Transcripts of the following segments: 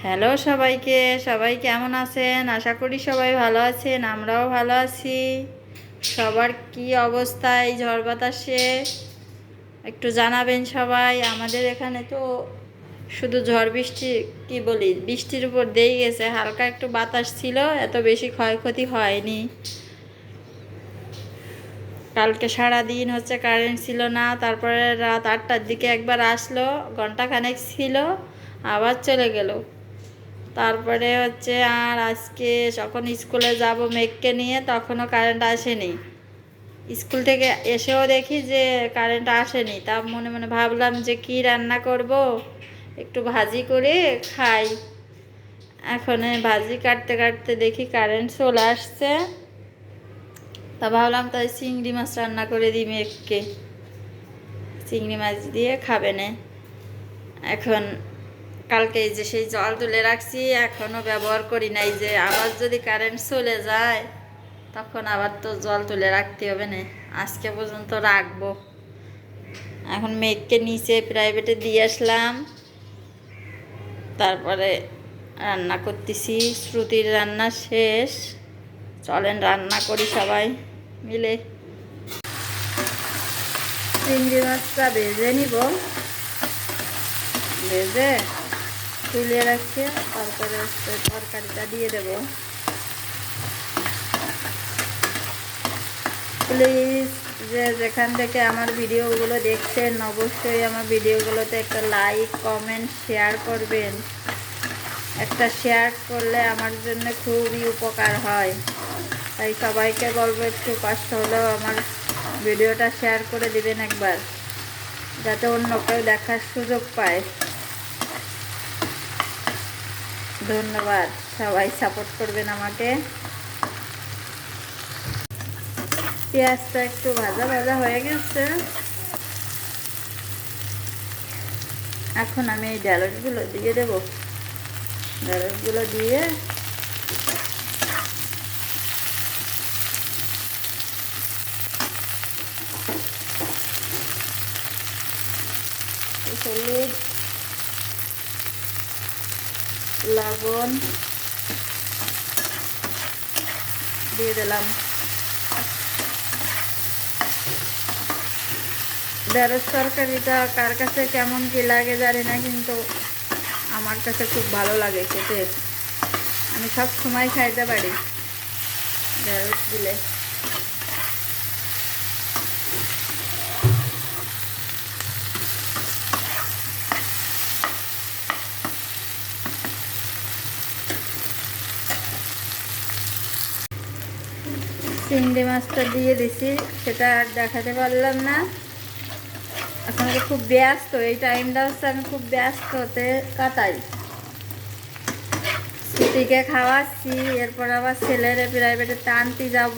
Hello সবাইকে, সবাই কেমন আছেন? আশা করি সবাই ভালো আছেন, আমরাও ভালো আছি। সবার কি অবস্থা এই ঝড় বাতাসে একটু জানাবেন সবাই। আমাদের এখানে তো শুধু ঝড় বৃষ্টি, কি বলি, বৃষ্টির উপর দিয়ে গেছে, হালকা একটু বাতাস ছিল, এত বেশি ক্ষয়ক্ষতি হয়নি। কালকে সারাদিন হচ্ছে কারেন্ট ছিল না, তারপরে রাত 8টার দিকে একবার আসলো, ঘন্টাখানেক ছিল, আবার চলে গেল। তারপরে হচ্ছে আর আজকে যখন স্কুলে যাব মেঘকে নিয়ে, তখনও কারেন্ট আসেনি। স্কুল থেকে এসেও দেখি যে কারেন্ট আসেনি। তা মনে মনে ভাবলাম যে কি রান্না করব, একটু ভাজি করে খাই। এখন ভাজি কাটতে কাটতে দেখি কারেন্ট চলে আসছে। তা ভাবলাম তাই চিংড়ি মাছ রান্না করে দিই মেঘকে, চিংড়ি মাছ দিয়ে খাবে না। এখন কালকে এই যে সেই জল তুলে রাখছি, এখনও ব্যবহার করি নাই, যে আবার যদি কারেন্ট চলে যায় তখন আবার তো জল তুলে রাখতে হবে না। আজকে পর্যন্ত রাখবো। এখন মেঘকে নিচে প্রাইভেটে দিয়ে আসলাম, তারপরে রান্না করতেছি। শ্রুতির রান্না শেষ, চলেন রান্না করি সবাই মিলে। চিংড়ি মাছটা ভেজে নিব, ভেজে তুলে রাখছি, তারপরে তরকারিটা দিয়ে দেব। প্লিজ যে যেখান থেকে আমার ভিডিওগুলো দেখছেন, অবশ্যই আমার ভিডিওগুলোতে একটা লাইক, কমেন্ট, শেয়ার করবেন। একটা শেয়ার করলে আমার জন্য খুবই উপকার হয়। তাই সবাইকে বলবো একটু কষ্ট হলেও আমার ভিডিওটা শেয়ার করে দিবেন একবার, যাতে অন্য কেউ দেখার সুযোগ পায়। ধন্যবাদ, সবাই সাপোর্ট করবেন আমাকে। পেঁয়াজটা একটু ভাজা ভাজা হয়ে গেছে, এখন আমি এই ঢেঁড়সগুলো দিয়ে দেব। ঢেঁড়সগুলো দিয়ে হলুদ, লবণ দিয়ে দিলাম। ঢেঁড়স তরকারিটা কার কাছে কেমন কি লাগে জানি না, কিন্তু আমার কাছে খুব ভালো লাগে খেতে। আমি সব সময় খাইতে পারি ঢেঁড়স দিলে। চিংড়ি মাছটা দিয়ে দিছি, সেটা আর দেখাতে পারলাম না। এখন খুব ব্যস্ত, এই টাইমটা হচ্ছে আমি খুব ব্যস্ততে কাটাই। ছুটিকে খাওয়াচ্ছি, এরপর আবার ছেলের প্রাইভেটে টানতে যাব।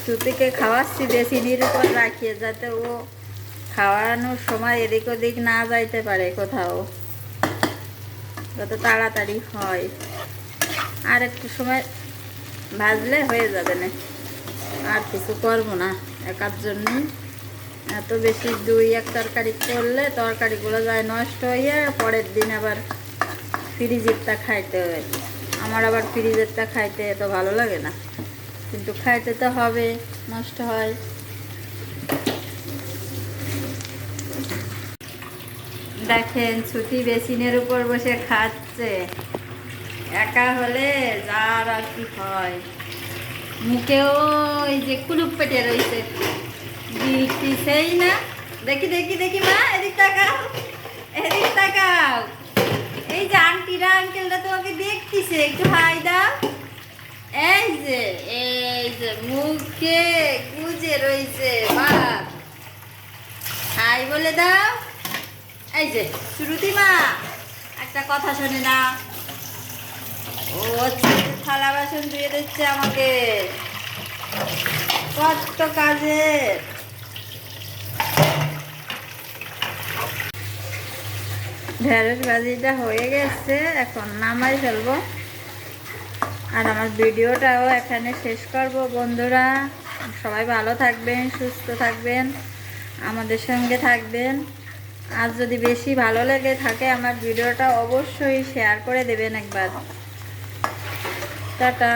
ছুটিকে খাওয়াচ্ছি বেসিনির উপর রাখিয়ে, যাতে ও খাওয়ানোর সময় এদিক ওদিক না যাইতে পারে কোথাও, যাতে তাড়াতাড়ি হয়। আর একটু সময় ভাজলে হয়ে যাবে না, আর কিছু করবো না একার জন্যই। এত বেশি দুই এক তরকারি করলে তরকারিগুলো যায় নষ্ট হয়ে, পরের দিন আবার ফ্রিজেরটা খাইতে হয়। আমার আবার ফ্রিজেরটা খাইতে এত ভালো লাগে না, কিন্তু খাইতে তো হবে, নষ্ট হয়। দেখেন ছুটি বেসিনের উপর বসে খাচ্ছে। একা হলে যার আর কি হয়, মুখেও এই যে কুলুপ পেটে রয়েছে, দিতেছেই না। দেখি দেখি দেখি মা, এদিক তাকাও, এদিক তাকাও। এই যে আন্টিরা আঙ্কেলরা তোমাকে দেখতেছে, একটু হাই দাও। এই যে মুখে গুজে রয়েছে বাপ, হাই বলে দাও। এই যে শ্রুতি মা, একটা কথা শোনে না, ও থালা বাসন ধুয়ে দিচ্ছে আমাকে, কত কাজের। ঢেঁড়স ভাজিটা হয়ে গেছে, এখন নামাই ফেলবো। আর আমার ভিডিওটাও এখানে শেষ করব। বন্ধুরা সবাই ভালো থাকবেন, সুস্থ থাকবেন, আমাদের সঙ্গে থাকবেন। আর যদি বেশি ভালো লেগে থাকে আমার ভিডিওটা অবশ্যই শেয়ার করে দেবেন একবার। টাটা।